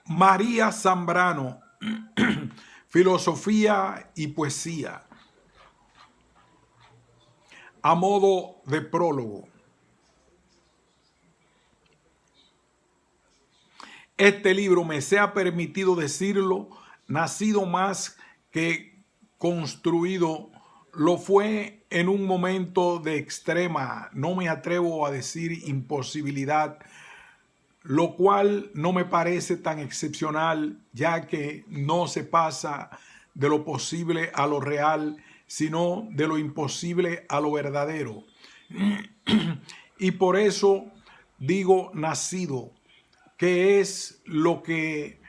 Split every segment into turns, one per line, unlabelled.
María Zambrano, filosofía y poesía. A modo de prólogo. Este libro, me sea permitido decirlo, nacido más que construido, lo fue en un momento de extrema, no me atrevo a decir imposibilidad, lo cual no me parece tan excepcional, ya que no se pasa de lo posible a lo real, sino de lo imposible a lo verdadero. Y por eso digo nacido, que es lo que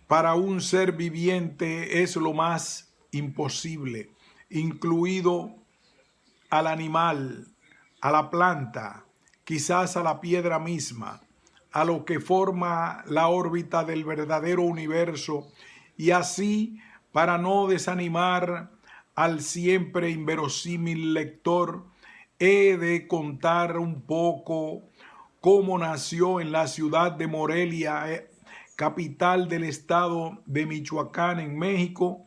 para un ser viviente es lo más imposible, incluido al animal, a la planta, quizás a la piedra misma, a lo que forma la órbita del verdadero universo, y así, para no desanimar al siempre inverosímil lector, he de contar un poco cómo nació en la ciudad de Morelia, capital del estado de Michoacán, en México,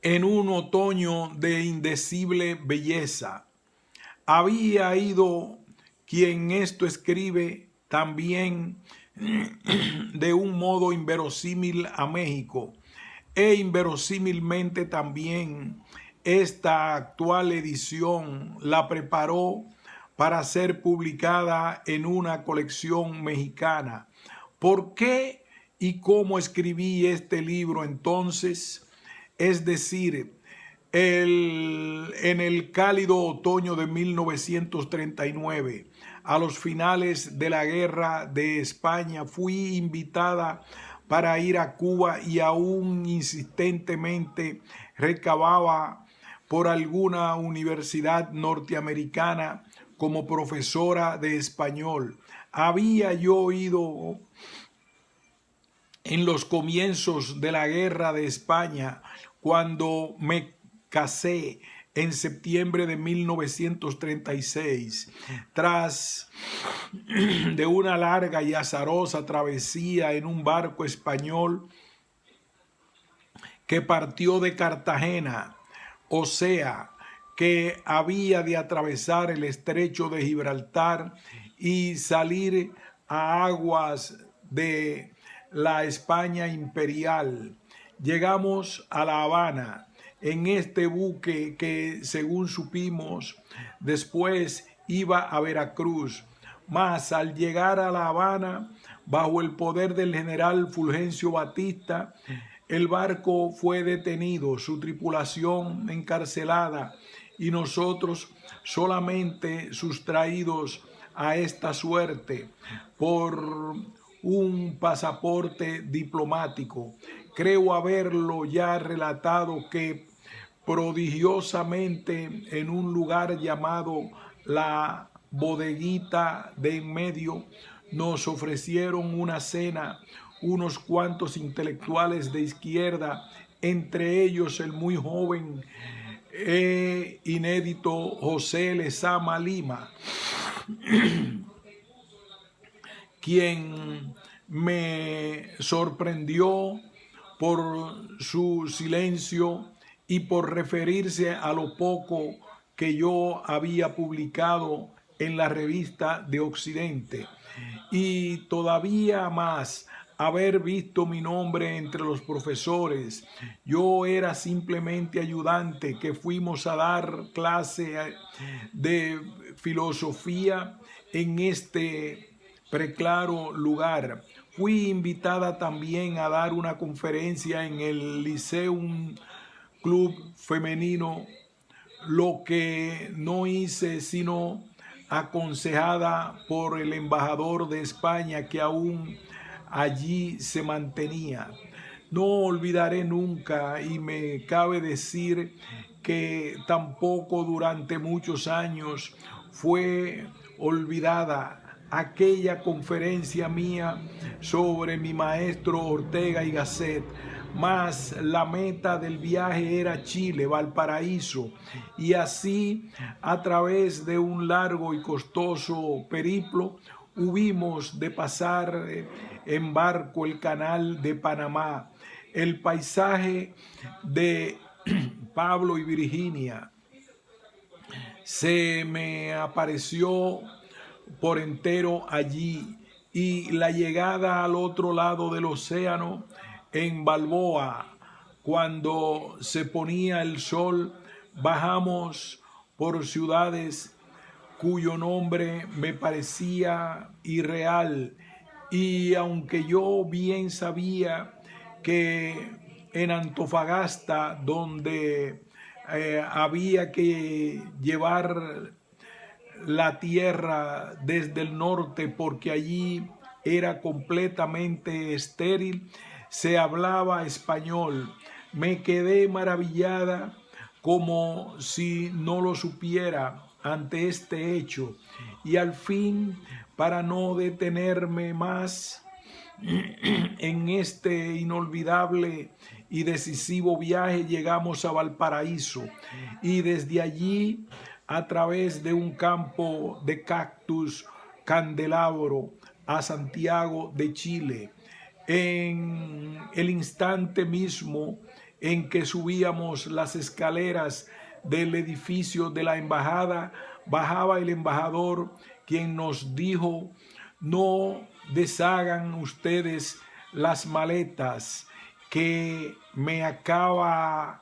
en un otoño de indecible belleza. Había ido quien esto escribe también de un modo inverosímil a México, e inverosímilmente también esta actual edición la preparó para ser publicada en una colección mexicana. ¿Por qué y cómo escribí este libro entonces? Es decir, en el cálido otoño de 1939, a los finales de la guerra de España, fui invitada para ir a Cuba y aún insistentemente recababa por alguna universidad norteamericana como profesora de español. Había yo ido en los comienzos de la guerra de España, cuando me casé en septiembre de 1936, tras de una larga y azarosa travesía en un barco español que partió de Cartagena, o sea, que había de atravesar el estrecho de Gibraltar y salir a aguas de la España imperial. Llegamos a La Habana en este buque que, según supimos, después iba a Veracruz. Mas al llegar a La Habana, bajo el poder del general Fulgencio Batista, el barco fue detenido, su tripulación encarcelada y nosotros solamente sustraídos a esta suerte por un pasaporte diplomático. Creo haberlo ya relatado que prodigiosamente en un lugar llamado La Bodeguita de en medio nos ofrecieron una cena unos cuantos intelectuales de izquierda, entre ellos el muy joven inédito José Lezama Lima, quien me sorprendió por su silencio y por referirse a lo poco que yo había publicado en la revista de Occidente, y todavía más haber visto mi nombre entre los profesores. Yo era simplemente ayudante que fuimos a dar clase de filosofía en este preclaro lugar. Fui invitada también a dar una conferencia en el Lyceum Club Femenino, lo que no hice sino aconsejada por el embajador de España, que aún allí se mantenía. No olvidaré nunca, y me cabe decir que tampoco durante muchos años fue olvidada aquella conferencia mía sobre mi maestro Ortega y Gasset. Mas la meta del viaje era Chile, Valparaíso, y así, a través de un largo y costoso periplo, hubimos de pasar en barco el canal de Panamá. El paisaje de Pablo y Virginia se me apareció por entero allí, y la llegada al otro lado del océano en Balboa, cuando se ponía el sol, bajamos por ciudades cuyo nombre me parecía irreal, y aunque yo bien sabía que en Antofagasta, donde había que llevar la tierra desde el norte porque allí era completamente estéril, se hablaba español. Me quedé maravillada como si no lo supiera ante este hecho, y al fin, para no detenerme más en este inolvidable y decisivo viaje, llegamos a Valparaíso, y desde allí, a través de un campo de cactus candelabro, a Santiago de Chile. En el instante mismo en que subíamos las escaleras del edificio de la embajada, bajaba el embajador, quien nos dijo: no deshagan ustedes las maletas, que me acaba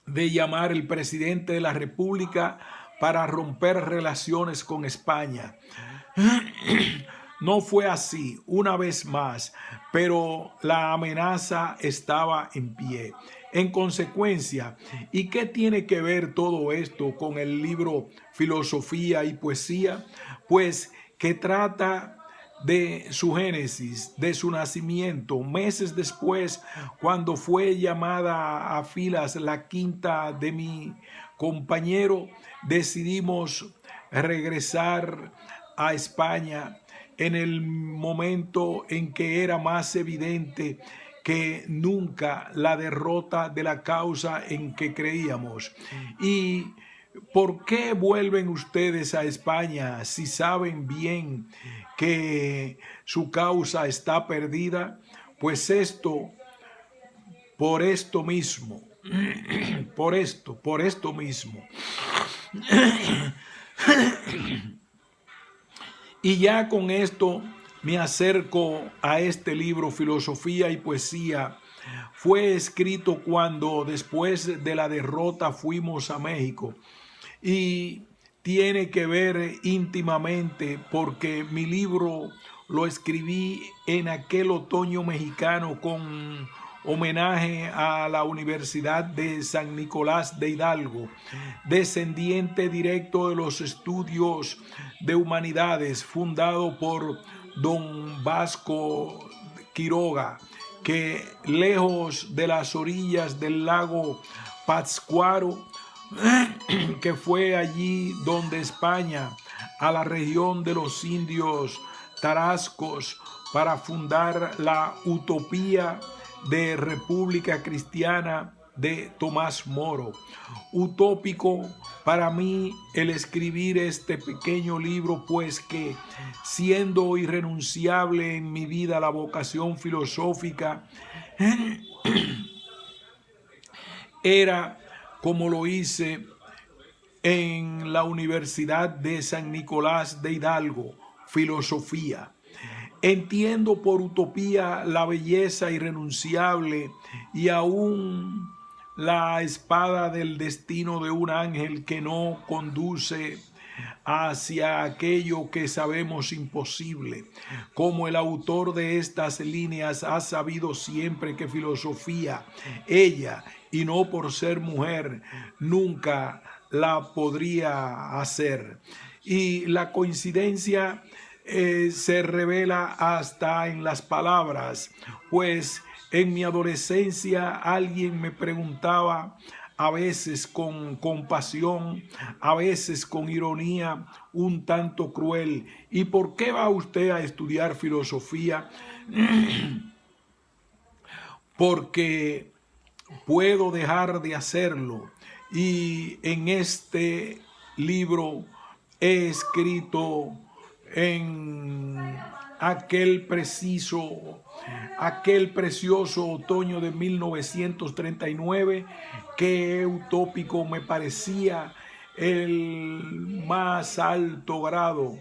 de llamar el presidente de la República para romper relaciones con España. No fue así, una vez más, pero la amenaza estaba en pie. En consecuencia, ¿y qué tiene que ver todo esto con el libro Filosofía y Poesía? Pues que trata de su génesis, de su nacimiento. Meses después, cuando fue llamada a filas la quinta de mi compañero, decidimos regresar a España en el momento en que era más evidente que nunca la derrota de la causa en que creíamos. ¿Y por qué vuelven ustedes a España si saben bien que su causa está perdida? Pues por esto mismo, por esto mismo. Y ya con esto me acerco a este libro, Filosofía y Poesía. Fue escrito cuando después de la derrota fuimos a México, y tiene que ver íntimamente porque mi libro lo escribí en aquel otoño mexicano con homenaje a la Universidad de San Nicolás de Hidalgo, descendiente directo de los estudios de humanidades, fundado por don Vasco Quiroga, que lejos de las orillas del lago Pátzcuaro, que fue allí donde España, a la región de los indios tarascos, para fundar la utopía de República Cristiana de Tomás Moro. Utópico para mí el escribir este pequeño libro, pues que, siendo irrenunciable en mi vida la vocación filosófica, era, como lo hice en la Universidad de San Nicolás de Hidalgo, filosofía. Entiendo por utopía la belleza irrenunciable y aún la espada del destino de un ángel que no conduce hacia aquello que sabemos imposible. Como el autor de estas líneas ha sabido siempre que filosofía, ella, y no por ser mujer, nunca la podría hacer. Y la coincidencia se revela hasta en las palabras, pues en mi adolescencia alguien me preguntaba, a veces con compasión, a veces con ironía un tanto cruel: ¿y por qué va usted a estudiar filosofía? Porque puedo dejar de hacerlo. Y en este libro he escrito en aquel precioso otoño de 1939, que utópico me parecía el más alto grado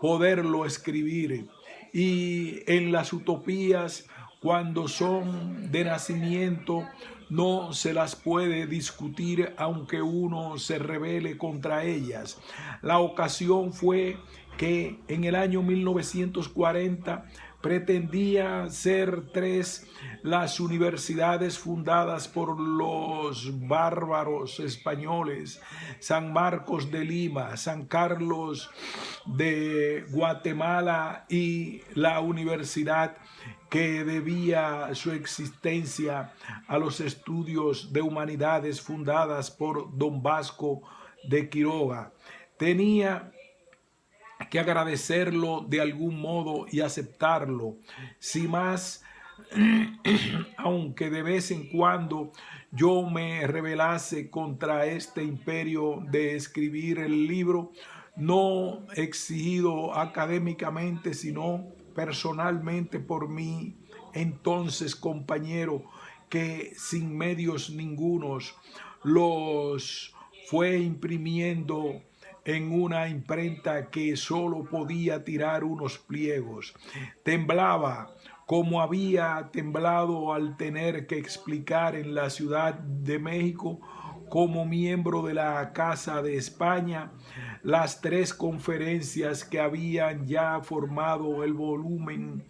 poderlo escribir. Y en las utopías, cuando son de nacimiento, no se las puede discutir aunque uno se rebele contra ellas. La ocasión fue que en el año 1940 pretendía ser 3 las universidades fundadas por los bárbaros españoles: San Marcos de Lima, San Carlos de Guatemala y la universidad que debía su existencia a los estudios de humanidades fundadas por Don Vasco de Quiroga. Tenía que agradecerlo de algún modo y aceptarlo, sin más, aunque de vez en cuando yo me rebelase contra este imperio de escribir el libro, no exigido académicamente, sino personalmente por mí, entonces compañero, que sin medios ningunos los fue imprimiendo en una imprenta que solo podía tirar unos pliegos. Temblaba como había temblado al tener que explicar en la Ciudad de México, como miembro de la Casa de España, las 3 conferencias que habían ya formado el volumen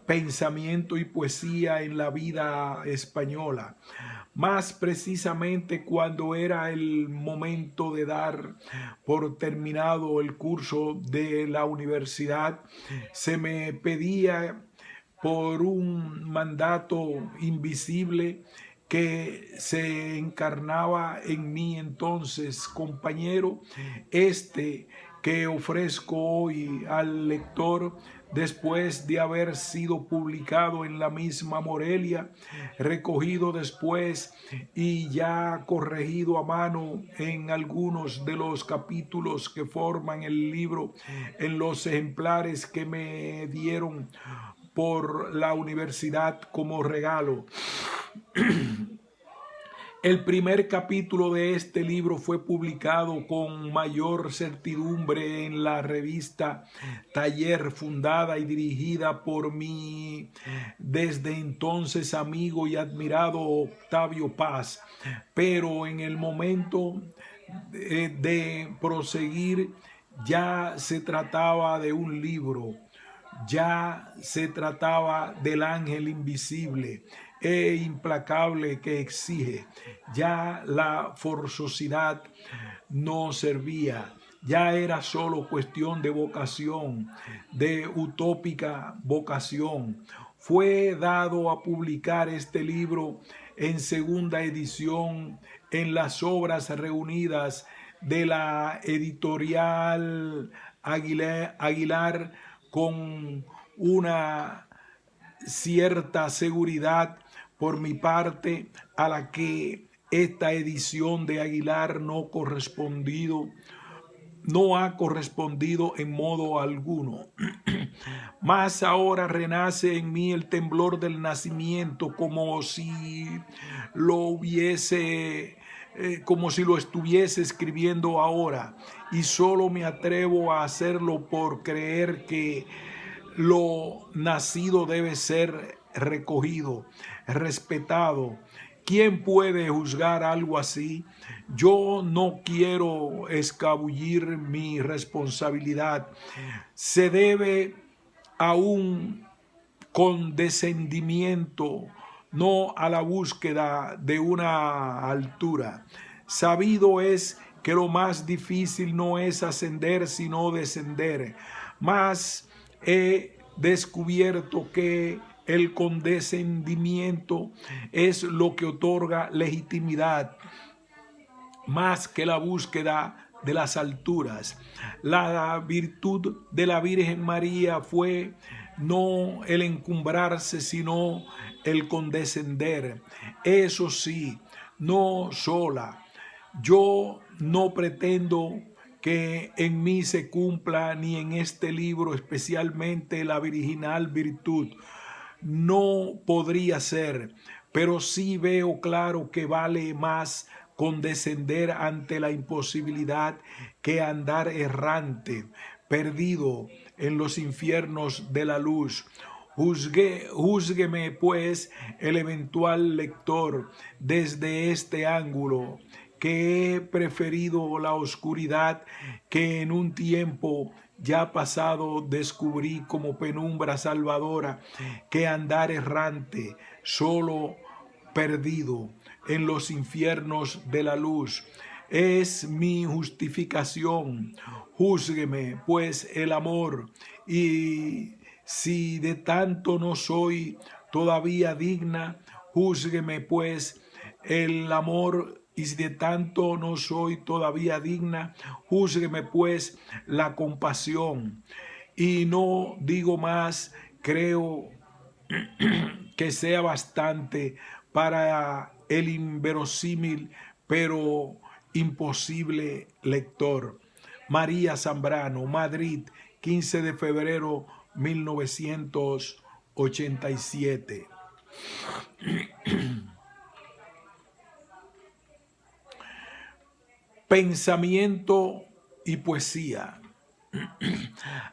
Pensamiento y Poesía en la Vida Española. Más precisamente cuando era el momento de dar por terminado el curso de la universidad, se me pedía por un mandato invisible que se encarnaba en mí entonces, compañero, que ofrezco hoy al lector, después de haber sido publicado en la misma Morelia, recogido después y ya corregido a mano en algunos de los capítulos que forman el libro, en los ejemplares que me dieron por la universidad como regalo. El primer capítulo de este libro fue publicado con mayor certidumbre en la revista Taller, fundada y dirigida por mi desde entonces amigo y admirado Octavio Paz. Pero en el momento de proseguir, ya se trataba de un libro. Ya se trataba del ángel invisible e implacable que exige. Ya la forzosidad no servía. Ya era solo cuestión de vocación, de utópica vocación. Fue dado a publicar este libro en segunda edición en las Obras Reunidas de la editorial Aguilar, con una cierta seguridad por mi parte, a la que esta edición de Aguilar no ha correspondido en modo alguno. Mas ahora renace en mí el temblor del nacimiento, como si lo estuviese escribiendo ahora, y solo me atrevo a hacerlo por creer que lo nacido debe ser recogido, respetado. ¿Quién puede juzgar algo así? Yo no quiero escabullir mi responsabilidad. Se debe a un condescendimiento, no a la búsqueda de una altura. Sabido es que lo más difícil no es ascender, sino descender. Mas he descubierto que el condescendimiento es lo que otorga legitimidad, más que la búsqueda de las alturas. La virtud de la Virgen María fue no el encumbrarse, sino el condescender. Eso sí, no sola. Yo no pretendo que en mí se cumpla, ni en este libro, especialmente la virginal virtud. No podría ser, pero sí veo claro que vale más condescender ante la imposibilidad que andar errante, perdido en los infiernos de la luz. Júzgueme, pues, el eventual lector desde este ángulo, que he preferido la oscuridad que en un tiempo ya pasado descubrí como penumbra salvadora, que andar errante, solo, perdido en los infiernos de la luz. Es mi justificación. Júzgueme, pues, el amor, y si de tanto no soy todavía digna, júzgueme, pues, el amor, y si de tanto no soy todavía digna, júzgueme, pues, la compasión. Y no digo más, creo que sea bastante para el inverosímil, pero imposible lector. María Zambrano, Madrid, 15 de febrero 1987. Pensamiento y poesía.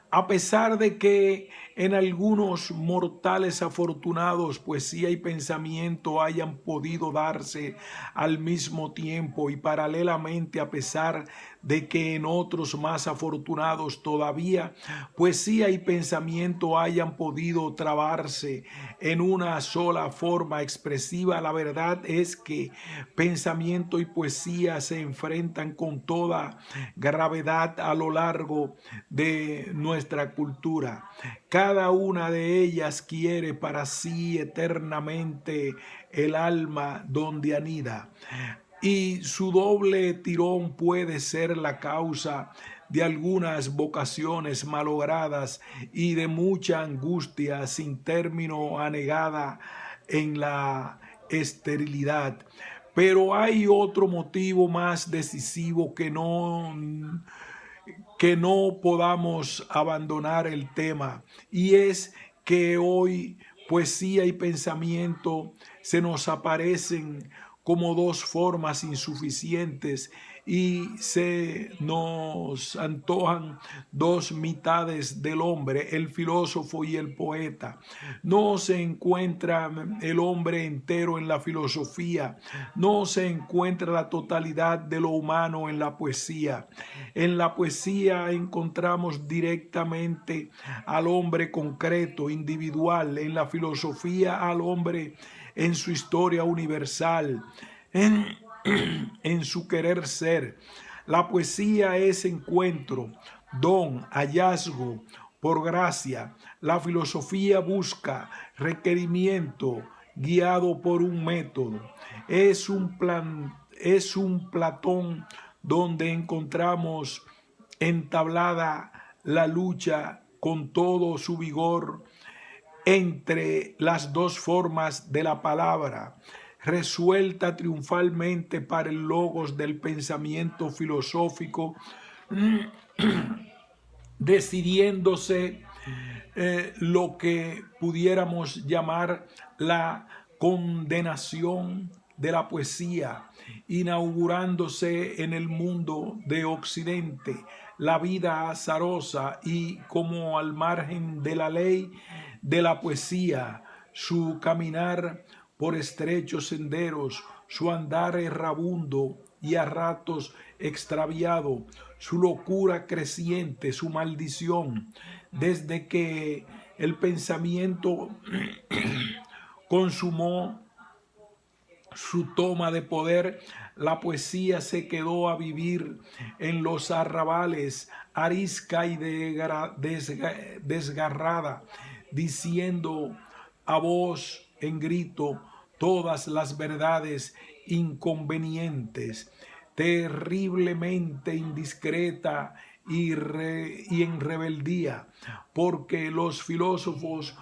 A pesar de que en algunos mortales afortunados poesía y pensamiento hayan podido darse al mismo tiempo y paralelamente, a pesar de que en otros más afortunados todavía poesía y pensamiento hayan podido trabarse en una sola forma expresiva, la verdad es que pensamiento y poesía se enfrentan con toda gravedad a lo largo de nuestra cultura. Cada una de ellas quiere para sí eternamente el alma donde anida, y su doble tirón puede ser la causa de algunas vocaciones malogradas y de mucha angustia sin término anegada en la esterilidad. Pero hay otro motivo más decisivo que no podamos abandonar el tema, y es que hoy poesía y pensamiento se nos aparecen como dos formas insuficientes y se nos antojan dos mitades del hombre, el filósofo y el poeta. No se encuentra el hombre entero en la filosofía, no se encuentra la totalidad de lo humano en la poesía. En la poesía encontramos directamente al hombre concreto, individual; en la filosofía al hombre en su historia universal, en, en su querer ser. La poesía es encuentro, don, hallazgo por gracia. La filosofía busca requerimiento, guiado por un método. Es un Platón donde encontramos entablada la lucha con todo su vigor entre las dos formas de la palabra, resuelta triunfalmente para el logos del pensamiento filosófico, decidiéndose lo que pudiéramos llamar la condenación de la poesía, inaugurándose en el mundo de Occidente la vida azarosa y como al margen de la ley de la poesía, su caminar por estrechos senderos, su andar errabundo y a ratos extraviado, su locura creciente, su maldición, desde que el pensamiento consumó su toma de poder. La poesía se quedó a vivir en los arrabales, arisca y desgarrada, diciendo a voz en grito todas las verdades inconvenientes, terriblemente indiscreta y en rebeldía, porque los filósofos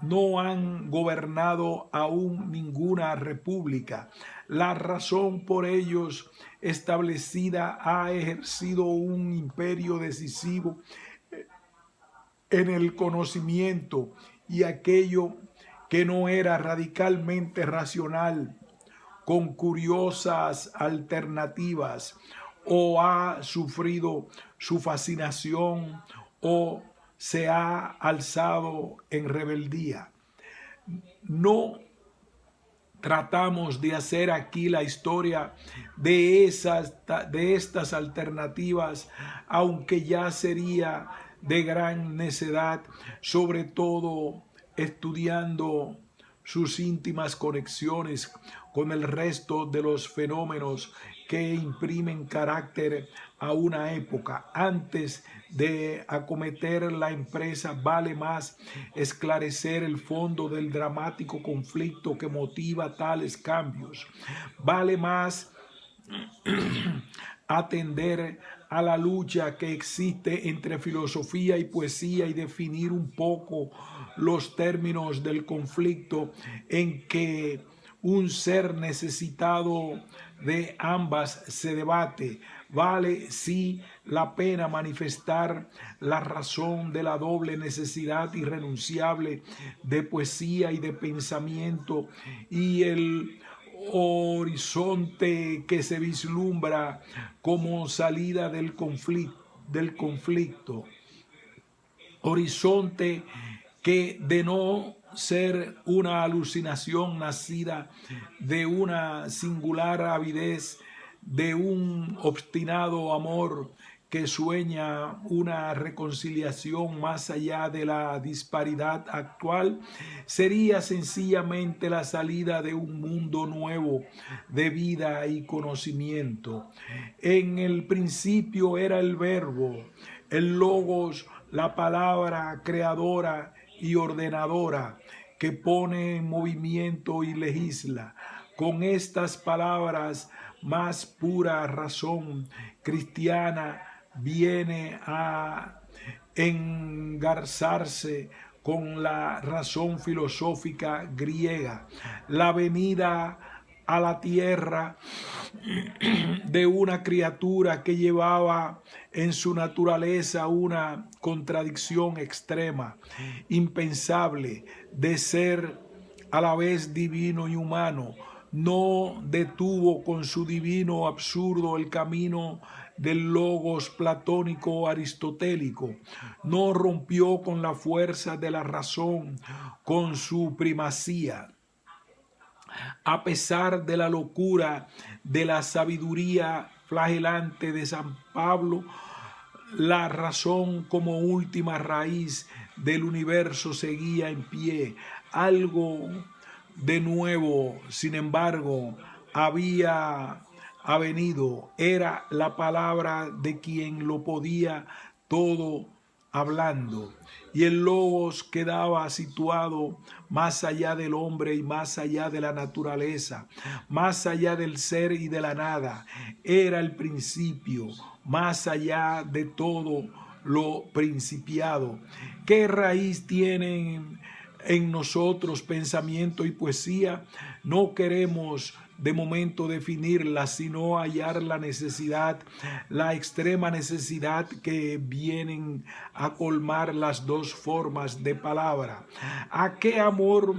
no han gobernado aún ninguna república. La razón por ellos establecida ha ejercido un imperio decisivo en el conocimiento, y aquello que no era radicalmente racional, con curiosas alternativas, o ha sufrido su fascinación o se ha alzado en rebeldía. No tratamos de hacer aquí la historia de estas alternativas, aunque ya sería de gran necedad, sobre todo estudiando sus íntimas conexiones con el resto de los fenómenos que imprimen carácter a una época. Antes de acometer la empresa, vale más esclarecer el fondo del dramático conflicto que motiva tales cambios. Vale más atender a la lucha que existe entre filosofía y poesía y definir un poco los términos del conflicto en que un ser necesitado de ambas se debate. Vale sí la pena manifestar la razón de la doble necesidad irrenunciable de poesía y de pensamiento, y el horizonte que se vislumbra como salida del conflicto. Horizonte que, de no ser una alucinación nacida de una singular avidez, de un obstinado amor que sueña una reconciliación más allá de la disparidad actual, sería sencillamente la salida de un mundo nuevo de vida y conocimiento. En el principio era el verbo, el logos, la palabra creadora y ordenadora que pone en movimiento y legisla. Con estas palabras, más pura razón cristiana viene a engarzarse con la razón filosófica griega. La venida a la tierra de una criatura que llevaba en su naturaleza una contradicción extrema, impensable, de ser a la vez divino y humano, no detuvo con su divino absurdo el camino del logos platónico aristotélico, no rompió con la fuerza de la razón, con su primacía. A pesar de la locura de la sabiduría flagelante de San Pablo, la razón como última raíz del universo seguía en pie. Algo de nuevo, sin embargo, había venido. Era la palabra de quien lo podía todo hablando. Y el logos quedaba situado más allá del hombre y más allá de la naturaleza, más allá del ser y de la nada. Era el principio, más allá de todo lo principiado. ¿Qué raíz tienen en nosotros pensamiento y poesía? No queremos de momento definirla, sino hallar la necesidad, la extrema necesidad que vienen a colmar las dos formas de palabra. ¿A qué amor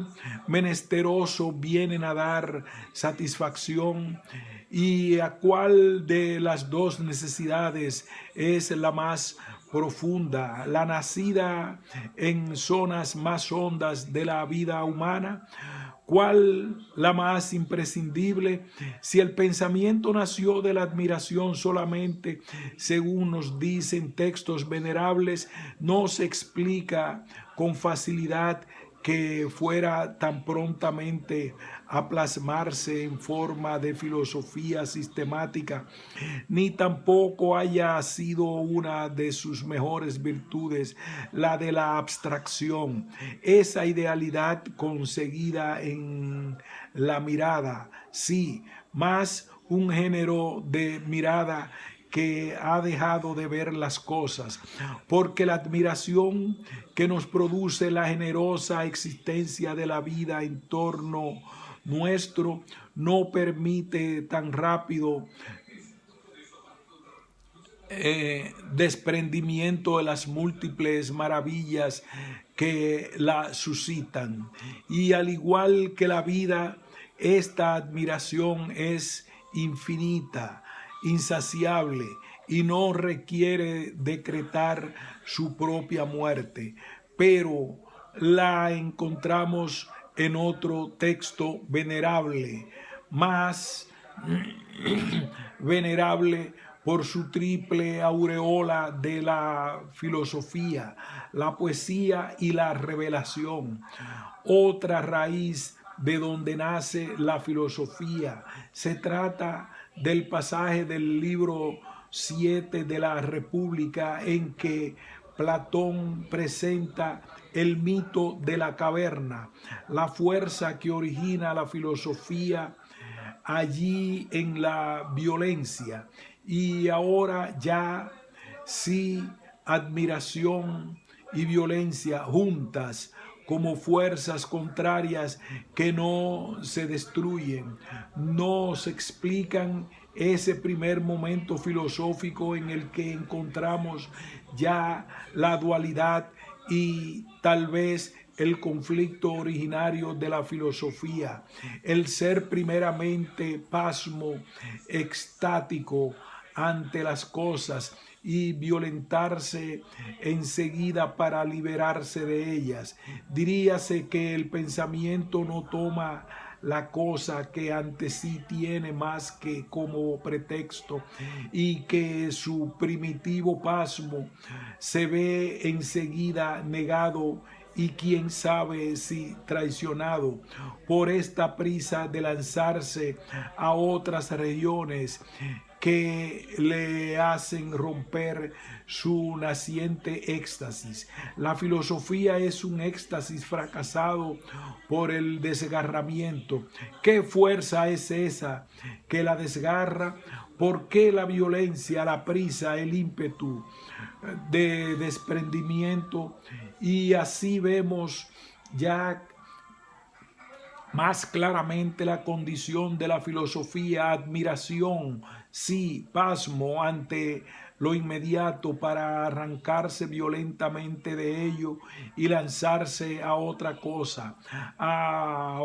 menesteroso vienen a dar satisfacción? ¿Y a cuál de las dos necesidades es la más profunda, la nacida en zonas más hondas de la vida humana? ¿Cuál la más imprescindible? Si el pensamiento nació de la admiración solamente, según nos dicen textos venerables, no se explica con facilidad que fuera tan prontamente a plasmarse en forma de filosofía sistemática, ni tampoco haya sido una de sus mejores virtudes la de la abstracción, esa idealidad conseguida en la mirada, sí, más un género de mirada que ha dejado de ver las cosas, porque la admiración que nos produce la generosa existencia de la vida en torno nuestro no permite tan rápido desprendimiento de las múltiples maravillas que la suscitan. Y al igual que la vida, esta admiración es infinita, insaciable y no requiere decretar su propia muerte, pero la encontramos en otro texto venerable, más venerable por su triple aureola de la filosofía, la poesía y la revelación. Otra raíz de donde nace la filosofía. Se trata del pasaje del libro 7 de la República en que Platón presenta el mito de la caverna, la fuerza que origina la filosofía allí en la violencia. Y ahora ya sí, admiración y violencia juntas como fuerzas contrarias que no se destruyen, no se explican ese primer momento filosófico en el que encontramos ya la dualidad y tal vez el conflicto originario de la filosofía, el ser primeramente pasmo, extático ante las cosas y violentarse enseguida para liberarse de ellas. Diríase que el pensamiento no toma la cosa que ante sí tiene más que como pretexto y que su primitivo pasmo se ve enseguida negado y quién sabe si traicionado por esta prisa de lanzarse a otras regiones que le hacen romper su naciente éxtasis. La filosofía es un éxtasis fracasado por el desgarramiento. ¿Qué fuerza es esa que la desgarra? ¿Por qué la violencia, la prisa, el ímpetu de desprendimiento? Y así vemos ya más claramente la condición de la filosofía: admiración, sí, pasmo ante lo inmediato para arrancarse violentamente de ello y lanzarse a otra cosa, a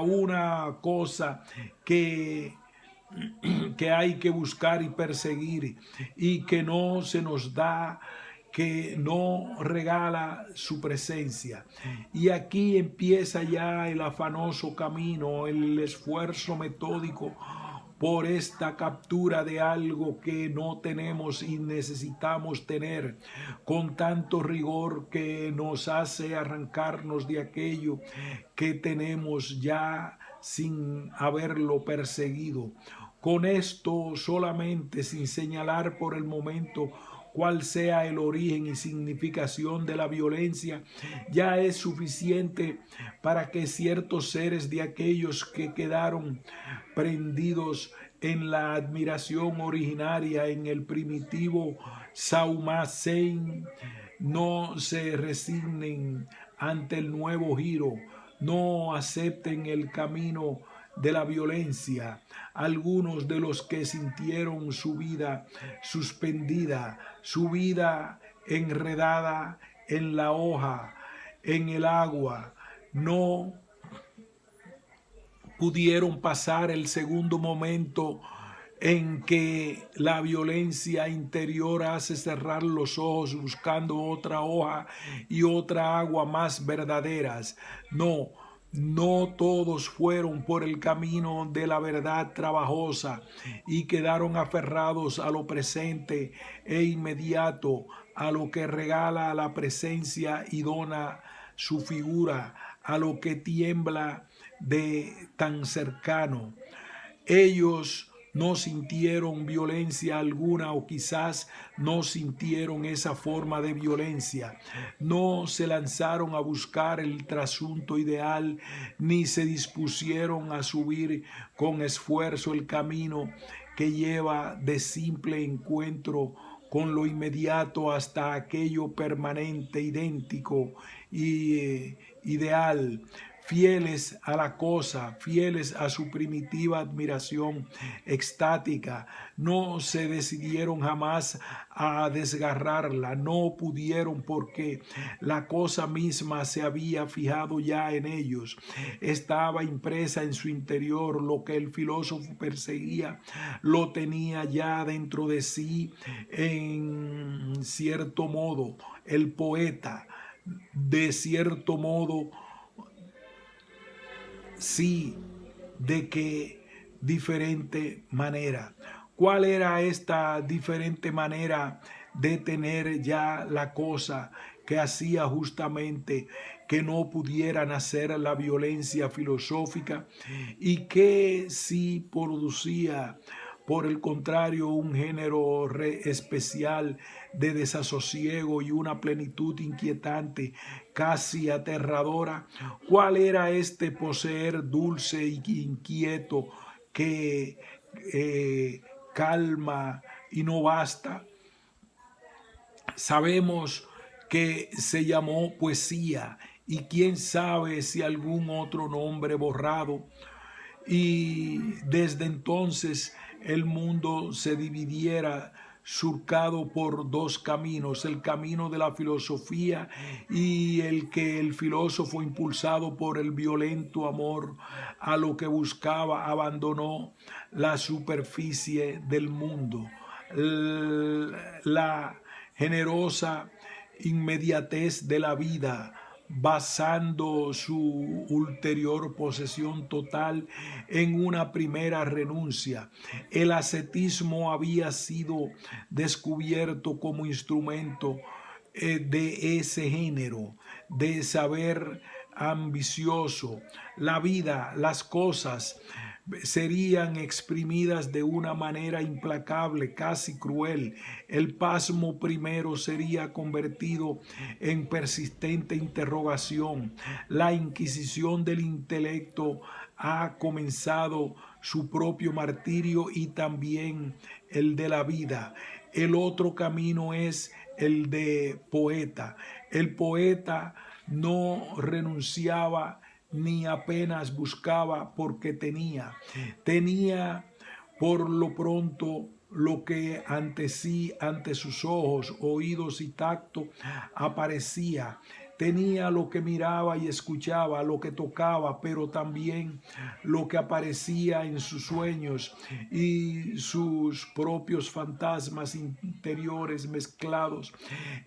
una cosa que hay que buscar y perseguir y que no se nos da, que no regala su presencia. Y aquí empieza ya el afanoso camino, el esfuerzo metódico por esta captura de algo que no tenemos y necesitamos tener, con tanto rigor que nos hace arrancarnos de aquello que tenemos ya sin haberlo perseguido. Con esto solamente, sin señalar por el momento cuál sea el origen y significación de la violencia, ya es suficiente para que ciertos seres de aquellos que quedaron prendidos en la admiración originaria en el primitivo Saumasen no se resignen ante el nuevo giro, no acepten el camino de la violencia. Algunos de los que sintieron su vida suspendida, su vida enredada en la hoja, en el agua, no pudieron pasar el segundo momento en que la violencia interior hace cerrar los ojos buscando otra hoja y otra agua más verdaderas. No todos fueron por el camino de la verdad trabajosa y quedaron aferrados a lo presente e inmediato, a lo que regala la presencia y dona su figura, a lo que tiembla de tan cercano. Ellos no sintieron violencia alguna, o quizás no sintieron esa forma de violencia. No se lanzaron a buscar el trasunto ideal, ni se dispusieron a subir con esfuerzo el camino que lleva de simple encuentro con lo inmediato hasta aquello permanente, idéntico y ideal, fieles a la cosa, fieles a su primitiva admiración extática. No se decidieron jamás a desgarrarla, no pudieron porque la cosa misma se había fijado ya en ellos. Estaba impresa en su interior. Lo que el filósofo perseguía lo tenía ya dentro de sí. En cierto modo, el poeta, de cierto modo, sí, de qué diferente manera. ¿Cuál era esta diferente manera de tener ya la cosa que hacía justamente que no pudieran hacer la violencia filosófica y que sí producía, por el contrario, un género especial de desasosiego y una plenitud inquietante, casi aterradora? ¿Cuál era este poseer dulce e inquieto que calma y no basta? Sabemos que se llamó poesía, y quién sabe si algún otro nombre borrado. Y desde entonces el mundo se dividiera, surcado por dos caminos: el camino de la filosofía y el que el filósofo, impulsado por el violento amor a lo que buscaba, abandonó la superficie del mundo. La generosa inmediatez de la vida, basando su ulterior posesión total en una primera renuncia. El ascetismo había sido descubierto como instrumento de ese género de saber ambicioso. La vida, las cosas serían exprimidas de una manera implacable, casi cruel. El pasmo primero sería convertido en persistente interrogación. La inquisición del intelecto ha comenzado su propio martirio, y también el de la vida. El otro camino es el de poeta. El poeta no renunciaba ni apenas buscaba, porque tenía por lo pronto lo que ante sí, ante sus ojos, oídos y tacto, aparecía. Tenía lo que miraba y escuchaba, lo que tocaba, pero también lo que aparecía en sus sueños y sus propios fantasmas interiores, mezclados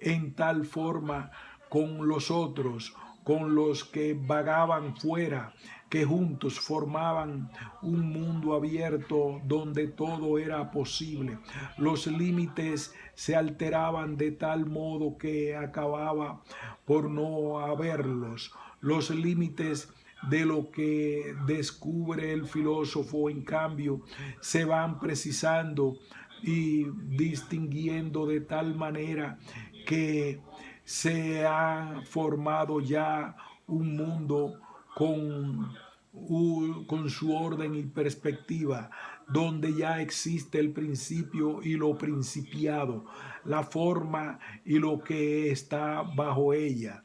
en tal forma con los otros, con los que vagaban fuera, que juntos formaban un mundo abierto donde todo era posible. Los límites se alteraban de tal modo que acababa por no haberlos. Los límites de lo que descubre el filósofo, en cambio, se van precisando y distinguiendo de tal manera que se ha formado ya un mundo con su orden y perspectiva, donde ya existe el principio y lo principiado, la forma y lo que está bajo ella.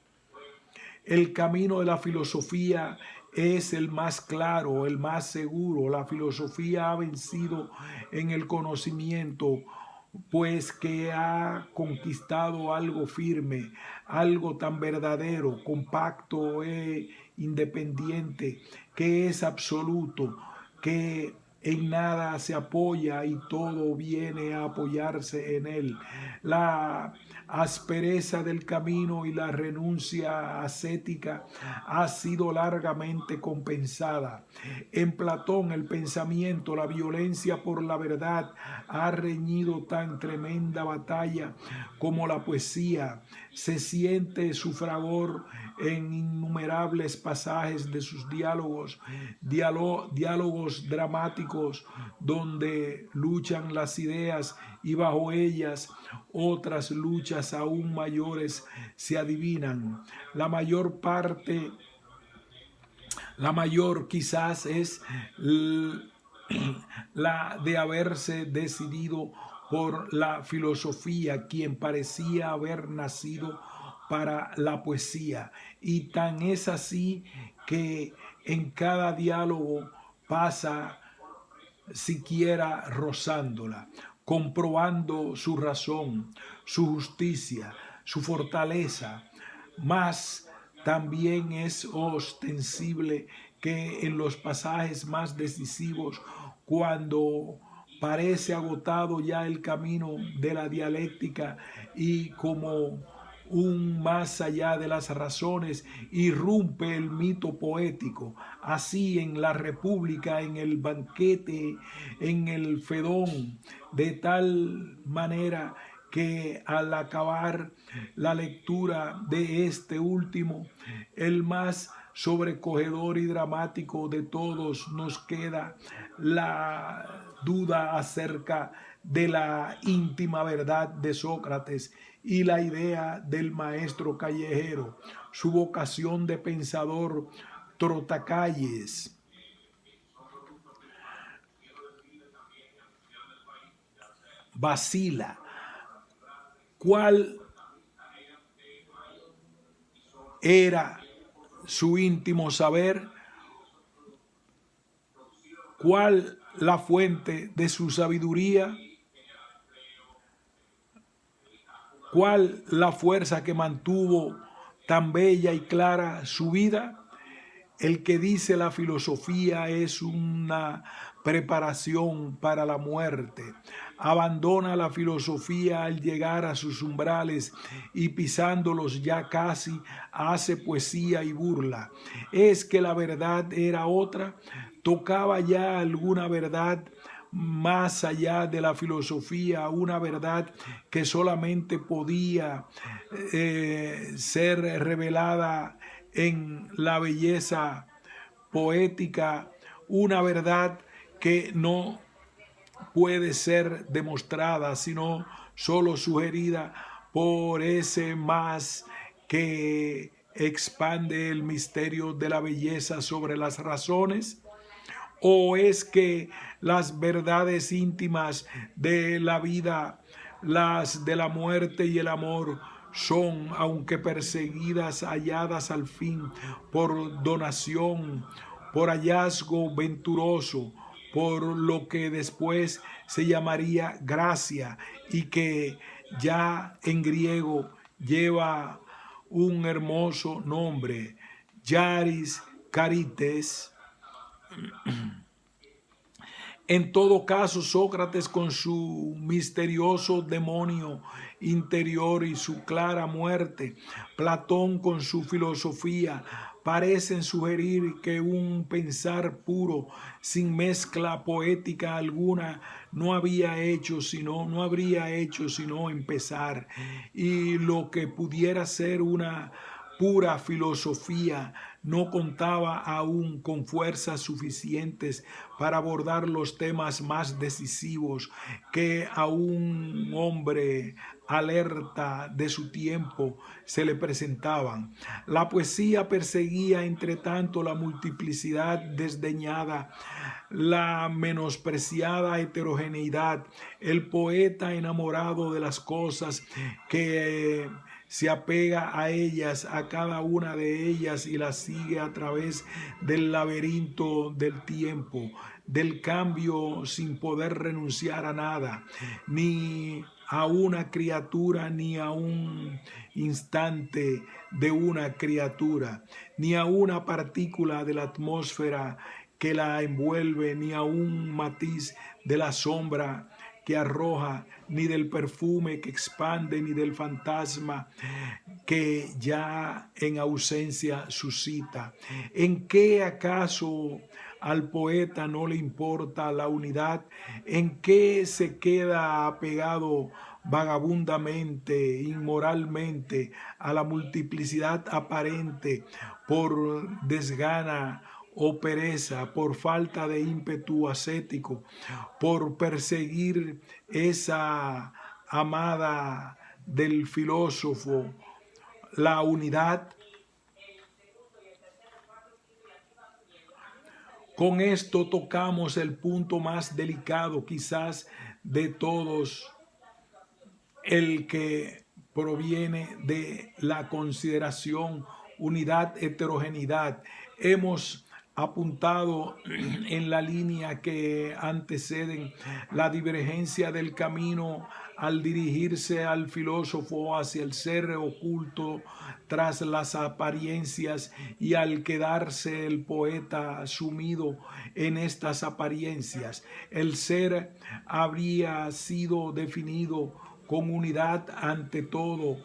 El camino de la filosofía es el más claro, el más seguro. La filosofía ha vencido en el conocimiento, pues que ha conquistado algo firme, algo tan verdadero, compacto e independiente, que es absoluto, que en nada se apoya y todo viene a apoyarse en él. La aspereza del camino y la renuncia ascética ha sido largamente compensada. En Platón, el pensamiento, la violencia por la verdad, ha reñido tan tremenda batalla como la poesía. Se siente su fragor en innumerables pasajes de sus diálogos dramáticos, donde luchan las ideas y bajo ellas otras luchas aún mayores se adivinan. La mayor quizás es la de haberse decidido por la filosofía, quien parecía haber nacido para la poesía. Y tan es así que en cada diálogo pasa siquiera rozándola, comprobando su razón, su justicia, su fortaleza, mas también es ostensible que en los pasajes más decisivos, cuando parece agotado ya el camino de la dialéctica y como un más allá de las razones, irrumpe el mito poético, así en la República, en el banquete, en el Fedón, de tal manera que al acabar la lectura de este último, el más sobrecogedor y dramático de todos, nos queda la duda acerca de la íntima verdad de Sócrates y la idea del maestro callejero, su vocación de pensador trotacalles, vacila. ¿Cuál era su íntimo saber? ¿Cuál la fuente de su sabiduría? ¿Cuál la fuerza que mantuvo tan bella y clara su vida? El que dice la filosofía es una preparación para la muerte. Abandona la filosofía al llegar a sus umbrales y pisándolos ya casi hace poesía y burla. Es que la verdad era otra, tocaba ya alguna verdad más allá de la filosofía, una verdad que solamente podía ser revelada en la belleza poética, una verdad que no puede ser demostrada, sino solo sugerida por ese más que expande el misterio de la belleza sobre las razones. ¿O es que las verdades íntimas de la vida, las de la muerte y el amor, son, aunque perseguidas, halladas al fin por donación, por hallazgo venturoso, por lo que después se llamaría gracia y que ya en griego lleva un hermoso nombre, Yaris Carites? En todo caso, Sócrates con su misterioso demonio interior y su clara muerte, Platón con su filosofía, parecen sugerir que un pensar puro, sin mezcla poética alguna, no habría hecho sino empezar. Y lo que pudiera ser una pura filosofía no contaba aún con fuerzas suficientes para abordar los temas más decisivos que a un hombre alerta de su tiempo se le presentaban. La poesía perseguía entre tanto la multiplicidad desdeñada, la menospreciada heterogeneidad, el poeta enamorado de las cosas que se apega a ellas, a cada una de ellas y las sigue a través del laberinto del tiempo, del cambio sin poder renunciar a nada, ni a una criatura, ni a un instante de una criatura, ni a una partícula de la atmósfera que la envuelve, ni a un matiz de la sombra que arroja, ni del perfume que expande, ni del fantasma que ya en ausencia suscita. ¿En qué acaso al poeta no le importa la unidad? ¿En qué se queda apegado vagabundamente, inmoralmente a la multiplicidad aparente por desgana o pereza, por falta de ímpetu ascético, por perseguir esa amada del filósofo, la unidad? Con esto tocamos el punto más delicado quizás de todos, el que proviene de la consideración unidad, heterogeneidad. Hemos apuntado en la línea que anteceden la divergencia del camino al dirigirse al filósofo hacia el ser oculto tras las apariencias y al quedarse el poeta sumido en estas apariencias. El ser habría sido definido con unidad ante todo,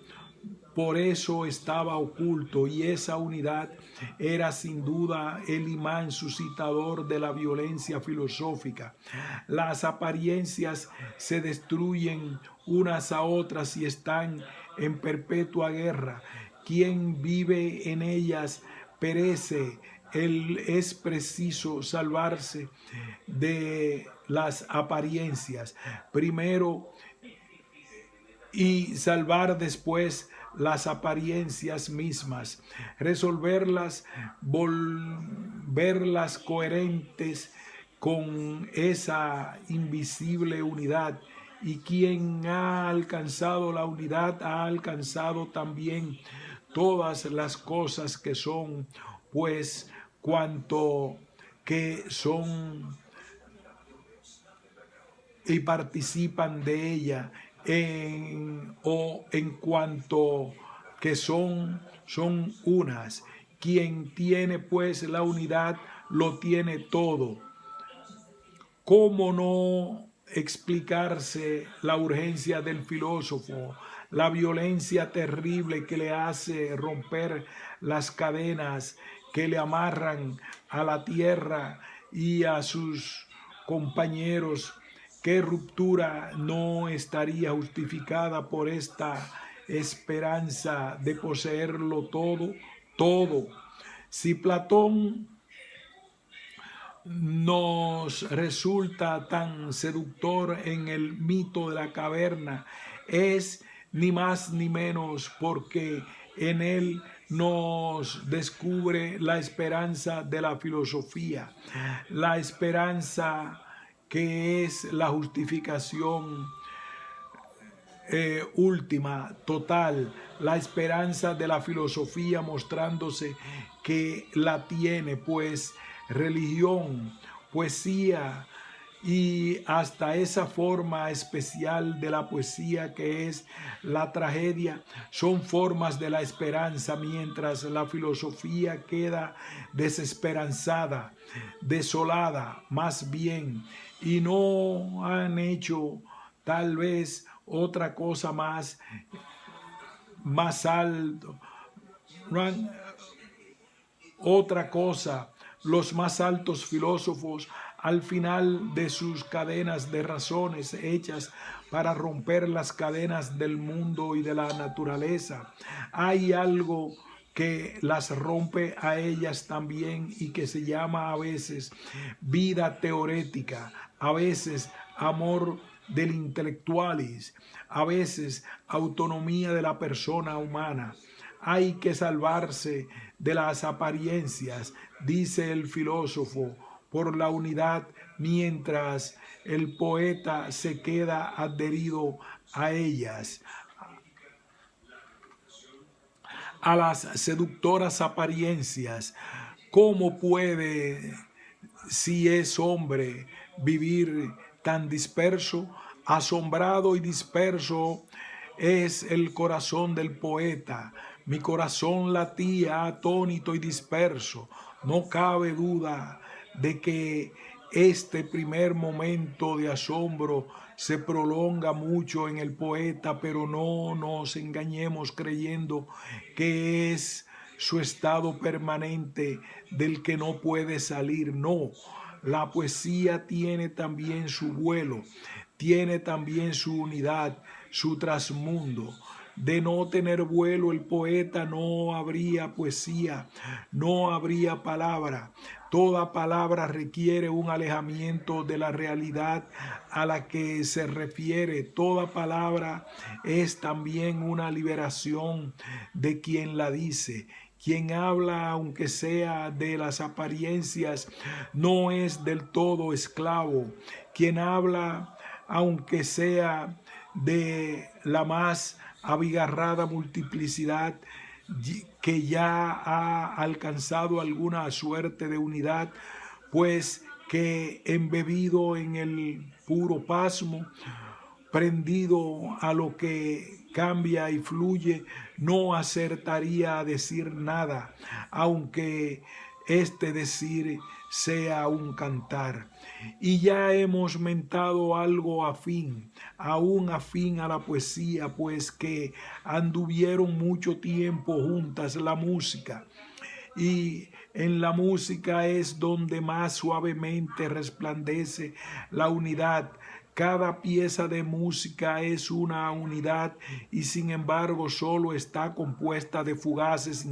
por eso estaba oculto, y esa unidad era sin duda el imán suscitador de la violencia filosófica. Las apariencias se destruyen unas a otras y están en perpetua guerra. Quien vive en ellas perece. Es preciso salvarse de las apariencias primero y salvar después las apariencias mismas, resolverlas, volverlas coherentes con esa invisible unidad. Y quien ha alcanzado la unidad ha alcanzado también todas las cosas que son, pues cuanto que son y participan de ella en cuanto que son unas. Quien tiene pues la unidad lo tiene todo. ¿Cómo no explicarse la urgencia del filósofo, la violencia terrible que le hace romper las cadenas que le amarran a la tierra y a sus compañeros? ¿Qué ruptura no estaría justificada por esta esperanza de poseerlo todo? Todo. Si Platón nos resulta tan seductor en el mito de la caverna, es ni más ni menos porque en él nos descubre la esperanza de la filosofía, la esperanza que es la justificación última, total, la esperanza de la filosofía mostrándose que la tiene, pues religión, poesía y hasta esa forma especial de la poesía que es la tragedia son formas de la esperanza, mientras la filosofía queda desesperanzada, desolada más bien, y no han hecho tal vez otra cosa más alto, no han, otra cosa. Los más altos filósofos, al final de sus cadenas de razones hechas para romper las cadenas del mundo y de la naturaleza, hay algo que las rompe a ellas también y que se llama a veces vida teorética, a veces amor del intelectualis, a veces autonomía de la persona humana. Hay que salvarse de las apariencias, dice el filósofo, por la unidad, mientras el poeta se queda adherido a ellas, a las seductoras apariencias. ¿Cómo puede, si es hombre, vivir tan disperso? Asombrado y disperso es el corazón del poeta. Mi corazón latía atónito y disperso. No cabe duda de que este primer momento de asombro se prolonga mucho en el poeta, pero no nos engañemos creyendo que es su estado permanente del que no puede salir. No, la poesía tiene también su vuelo, tiene también su unidad, su trasmundo. De no tener vuelo el poeta no habría poesía, no habría palabra. Toda palabra requiere un alejamiento de la realidad a la que se refiere. Toda palabra es también una liberación de quien la dice. Quien habla, aunque sea de las apariencias, no es del todo esclavo. Quien habla, aunque sea de la más abigarrada multiplicidad, que ya ha alcanzado alguna suerte de unidad, pues que embebido en el puro pasmo, prendido a lo que cambia y fluye, no acertaría a decir nada, aunque este decir sea un cantar. Y ya hemos mentado algo afín, aún afín a la poesía, pues que anduvieron mucho tiempo juntas la música. Y en la música es donde más suavemente resplandece la unidad. Cada pieza de música es una unidad y sin embargo solo está compuesta de fugaces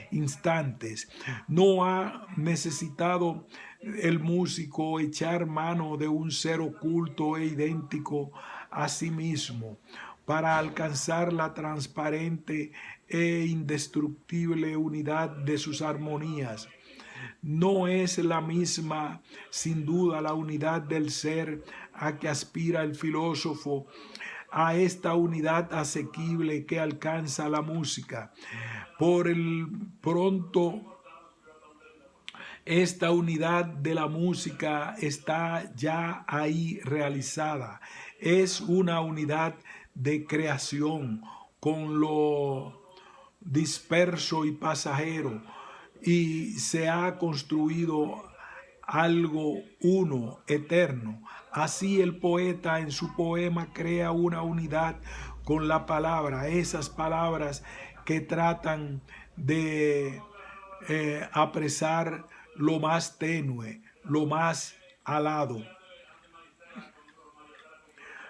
instantes. No ha necesitado el músico echar mano de un ser oculto e idéntico a sí mismo para alcanzar la transparente e indestructible unidad de sus armonías. No es la misma, sin duda, la unidad del ser a que aspira el filósofo, a esta unidad asequible que alcanza la música. Por el pronto, esta unidad de la música está ya ahí realizada. Es una unidad de creación con lo disperso y pasajero, y se ha construido algo uno, eterno. Así el poeta en su poema crea una unidad con la palabra, esas palabras que tratan de apresar lo más tenue, lo más alado,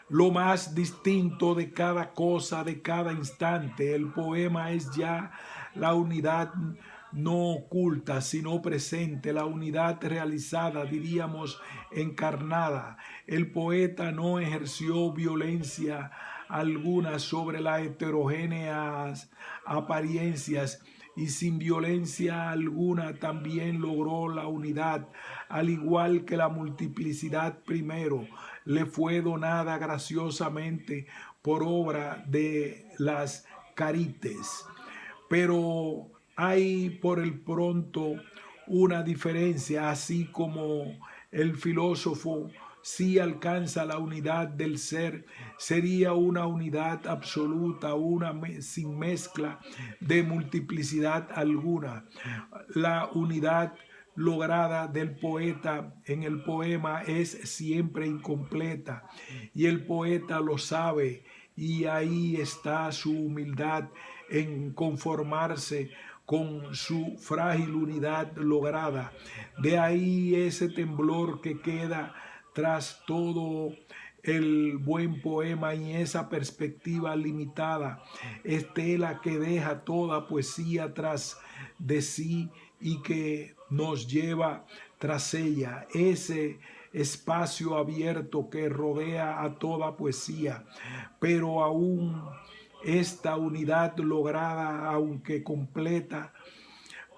lo más distinto de cada cosa, de cada instante. El poema es ya la unidad no oculta, sino presente, la unidad realizada, diríamos, encarnada. El poeta no ejerció violencia alguna sobre las heterogéneas apariencias y sin violencia alguna también logró la unidad, al igual que la multiplicidad primero le fue donada graciosamente por obra de las carites. Pero hay por el pronto una diferencia, así como el filósofo si alcanza la unidad del ser, sería una unidad absoluta, sin mezcla de multiplicidad alguna. La unidad lograda del poeta en el poema es siempre incompleta y el poeta lo sabe, y ahí está su humildad en conformarse con su frágil unidad lograda. De ahí ese temblor que queda tras todo el buen poema y esa perspectiva limitada, estela que deja toda poesía tras de sí y que nos lleva tras ella, ese espacio abierto que rodea a toda poesía, pero aún esta unidad lograda, aunque completa,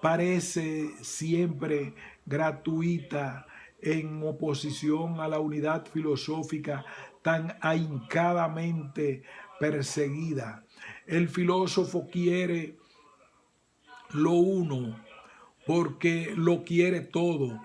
parece siempre gratuita en oposición a la unidad filosófica tan ahincadamente perseguida. El filósofo quiere lo uno porque lo quiere todo,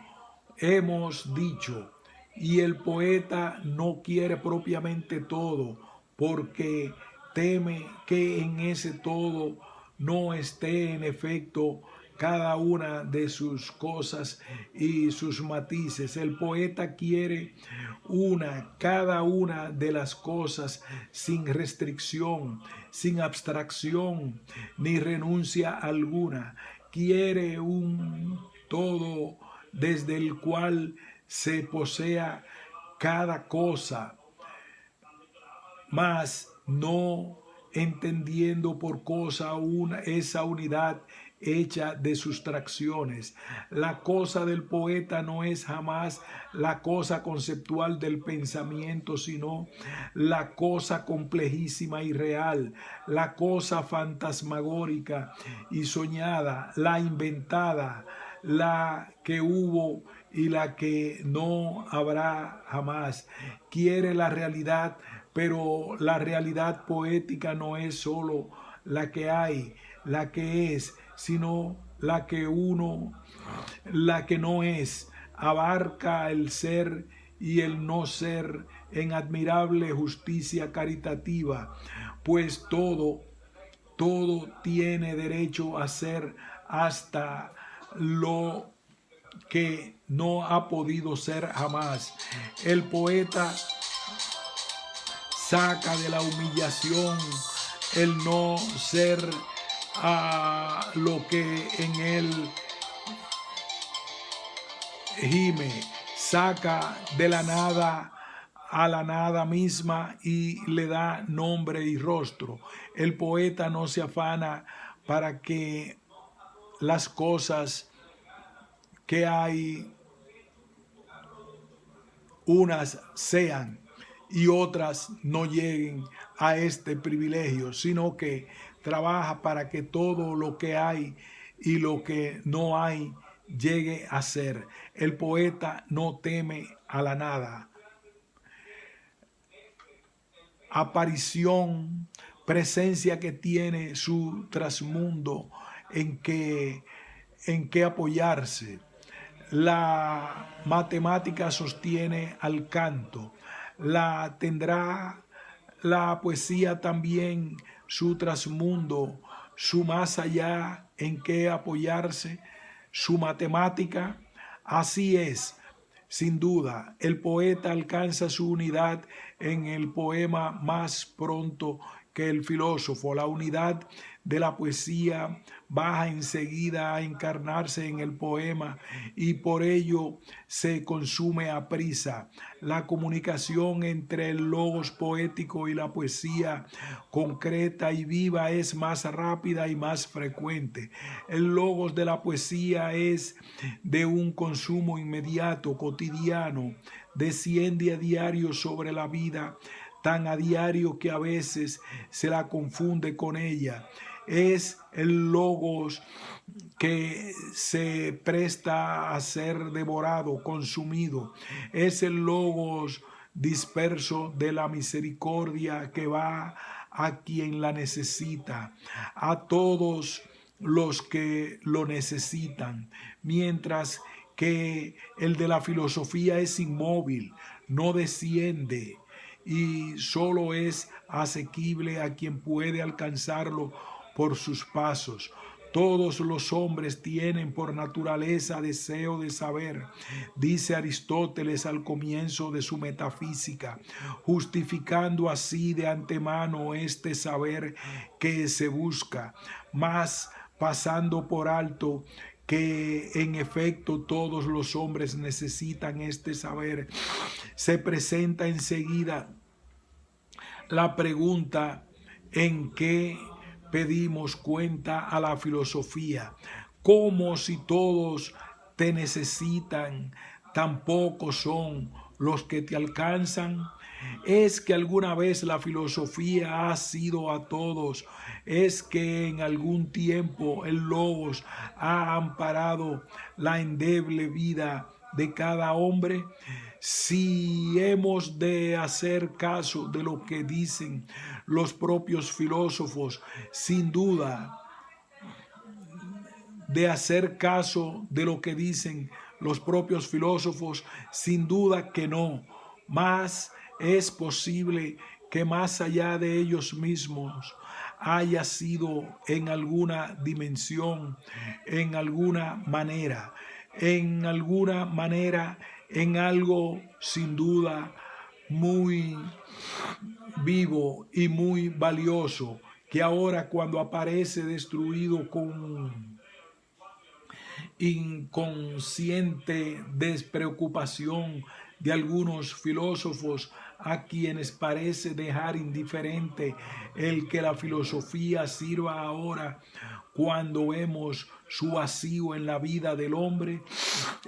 hemos dicho, y el poeta no quiere propiamente todo porque teme que en ese todo no esté en efecto cada una de sus cosas y sus matices. El poeta quiere cada una de las cosas sin restricción, sin abstracción, ni renuncia alguna. Quiere un todo desde el cual se posea cada cosa, mas no entendiendo por cosa esa unidad hecha de sustracciones. La cosa del poeta no es jamás la cosa conceptual del pensamiento, sino la cosa complejísima y real, la cosa fantasmagórica y soñada, la inventada, la que hubo y la que no habrá jamás. Quiere la realidad, pero la realidad poética no es solo la que hay, la que es, sino la que no es. Abarca el ser y el no ser en admirable justicia caritativa, pues todo tiene derecho a ser, hasta lo que no ha podido ser jamás. El poeta saca de la humillación el no ser a lo que en él gime, saca de la nada a la nada misma y le da nombre y rostro. El poeta no se afana para que las cosas que hay, unas sean y otras no lleguen a este privilegio, sino que trabaja para que todo lo que hay y lo que no hay llegue a ser. El poeta no teme a la nada. Aparición, presencia que tiene su trasmundo en que apoyarse. La matemática sostiene al canto. La tendrá la poesía también su trasmundo, su más allá en que apoyarse, su matemática. Así es, sin duda, el poeta alcanza su unidad en el poema más pronto que el filósofo. La unidad de la poesía baja enseguida a encarnarse en el poema y por ello se consume a prisa. La comunicación entre el logos poético y la poesía concreta y viva es más rápida y más frecuente. El logos de la poesía es de un consumo inmediato, cotidiano, desciende a diario sobre la vida, tan a diario que a veces se la confunde con ella. Es el logos que se presta a ser devorado, consumido. Es el logos disperso de la misericordia que va a quien la necesita, a todos los que lo necesitan, mientras que el de la filosofía es inmóvil, no desciende y solo es asequible a quien puede alcanzarlo por sus pasos. Todos los hombres tienen por naturaleza deseo de saber, dice Aristóteles al comienzo de su metafísica, justificando así de antemano este saber que se busca, mas pasando por alto que en efecto todos los hombres necesitan este saber. Se presenta enseguida la pregunta en qué pedimos cuenta a la filosofía, como si todos te necesitan, tampoco son los que te alcanzan. Es que alguna vez la filosofía ha sido a todos, es que en algún tiempo el logos ha amparado la endeble vida de cada hombre. Si hemos de hacer caso de lo que dicen los propios filósofos, sin duda, de hacer caso de lo que dicen los propios filósofos, sin duda que no. Mas es posible que más allá de ellos mismos haya sido en alguna dimensión, en alguna manera, en algo sin duda muy vivo y muy valioso, que ahora cuando aparece destruido con inconsciente despreocupación de algunos filósofos a quienes parece dejar indiferente el que la filosofía sirva ahora cuando vemos su vacío en la vida del hombre,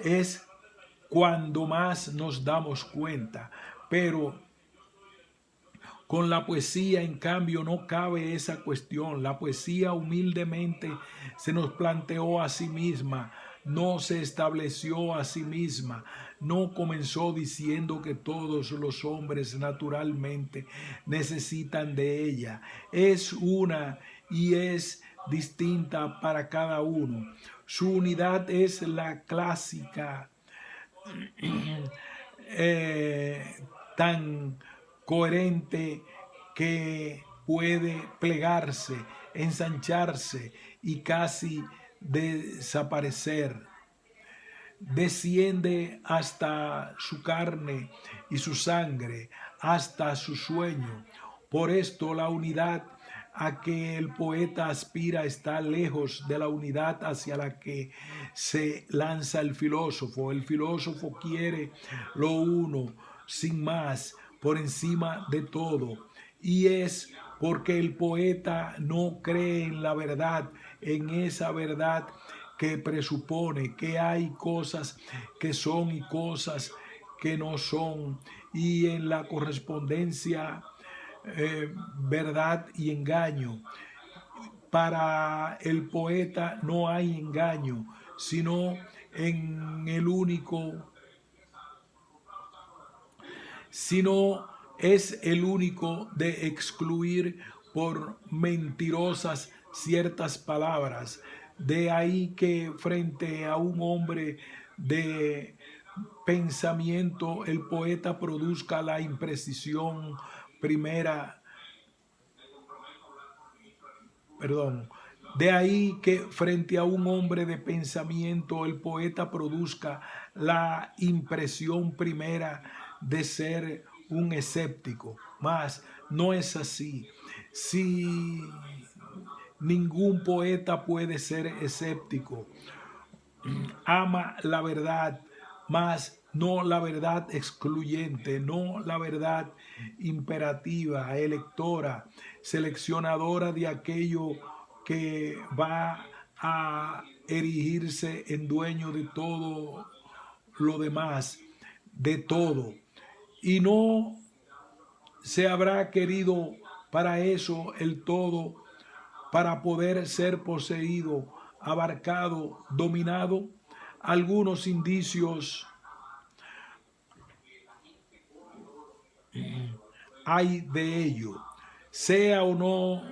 es cuando más nos damos cuenta. Pero con la poesía, en cambio, no cabe esa cuestión. La poesía humildemente se nos planteó a sí misma, no se estableció a sí misma, no comenzó diciendo que todos los hombres naturalmente necesitan de ella. Es una y es distinta para cada uno. Su unidad es la clásica, eh, tan coherente que puede plegarse, ensancharse y casi desaparecer. Desciende hasta su carne y su sangre, hasta su sueño. Por esto la unidad a que el poeta aspira está lejos de la unidad hacia la que se lanza el filósofo. El filósofo quiere lo uno, sin más, por encima de todo. Y es porque el poeta no cree en la verdad, en esa verdad que presupone que hay cosas que son y cosas que no son, y en la correspondencia verdad y engaño. Para el poeta no hay engaño, sino en el único, sino es el único de excluir por mentirosas ciertas palabras. De ahí que frente a un hombre de pensamiento, el poeta produzca la imprecisión primera, perdón, de ahí que frente a un hombre de pensamiento el poeta produzca la impresión primera de ser un escéptico. Mas no es así. Si ningún poeta puede ser escéptico, ama la verdad, mas no la verdad excluyente, no la verdad imperativa, electora, seleccionadora de aquello que va a erigirse en dueño de todo lo demás, de todo. Y no se habrá querido para eso el todo, para poder ser poseído, abarcado, dominado. Algunos indicios hay de ello. Sea o no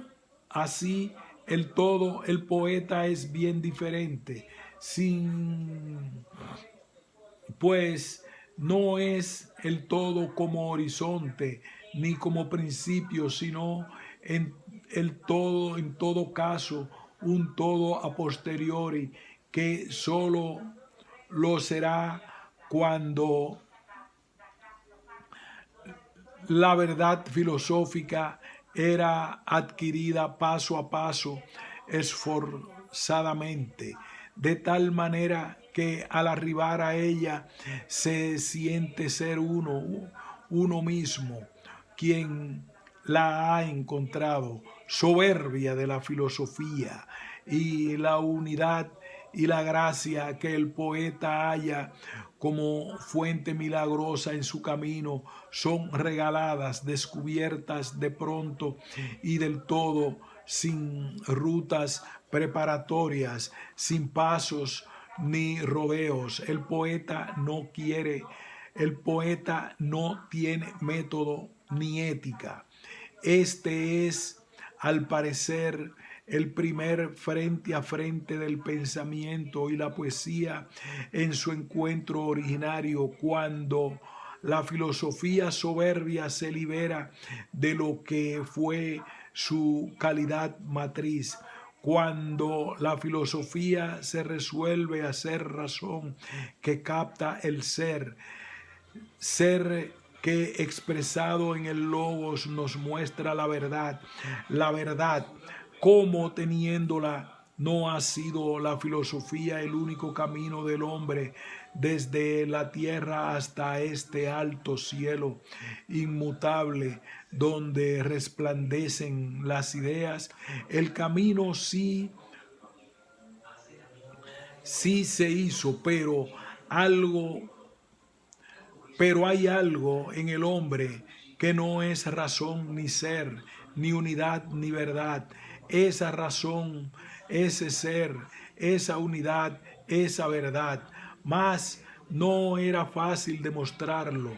así, el todo, el poeta es bien diferente. Sin, pues, no es el todo como horizonte ni como principio, sino el todo, en todo caso, un todo a posteriori que solo lo será cuando la verdad filosófica era adquirida paso a paso, esforzadamente, de tal manera que al arribar a ella se siente ser uno mismo, quien la ha encontrado. Soberbia de la filosofía y la unidad y la gracia que el poeta halla como fuente milagrosa en su camino son regaladas, descubiertas de pronto y del todo, sin rutas preparatorias, sin pasos ni rodeos. El poeta no tiene método ni ética. Este es, al parecer, el primer frente a frente del pensamiento y la poesía en su encuentro originario, cuando la filosofía soberbia se libera de lo que fue su calidad matriz, cuando la filosofía se resuelve a ser razón que capta el ser que expresado en el logos nos muestra la verdad como teniéndola No ha sido la filosofía el único camino del hombre desde la tierra hasta este alto cielo inmutable donde resplandecen las ideas. El camino sí se hizo, pero hay algo en el hombre que no es razón ni ser, ni unidad ni verdad. Esa razón, ese ser, esa unidad, esa verdad. Mas no era fácil demostrarlo,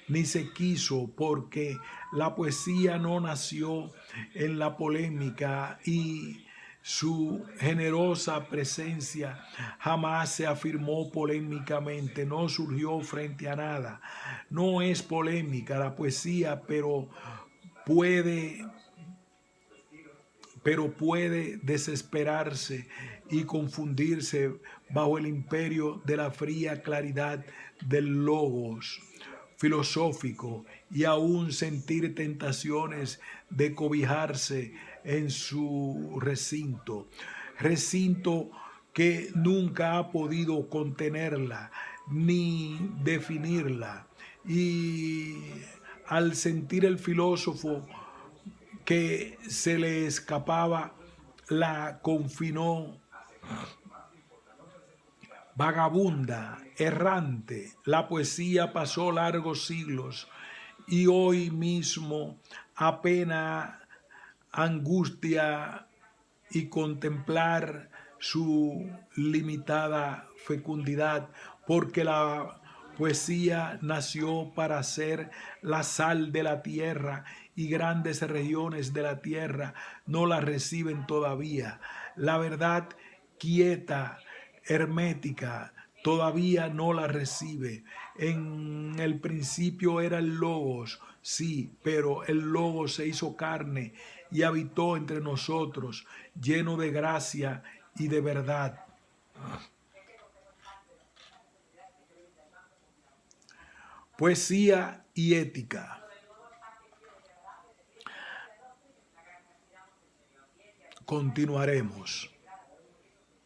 ni se quiso, porque la poesía no nació en la polémica y su generosa presencia jamás se afirmó polémicamente, no surgió frente a nada. No es polémica la poesía, puede, puede desesperarse y confundirse bajo el imperio de la fría claridad del logos filosófico y aún sentir tentaciones de cobijarse en su recinto que nunca ha podido contenerla ni definirla. Y al sentir el filósofo que se le escapaba, la confinó vagabunda, errante. La poesía pasó largos siglos y hoy mismo apenas angustia y contemplar su limitada fecundidad, porque la poesía nació para ser la sal de la tierra y grandes regiones de la tierra no la reciben todavía. La verdad quieta, hermética, todavía no la recibe. En el principio era el Logos, sí, pero el Logos se hizo carne y habitó entre nosotros, lleno de gracia y de verdad. Poesía y ética. Continuaremos.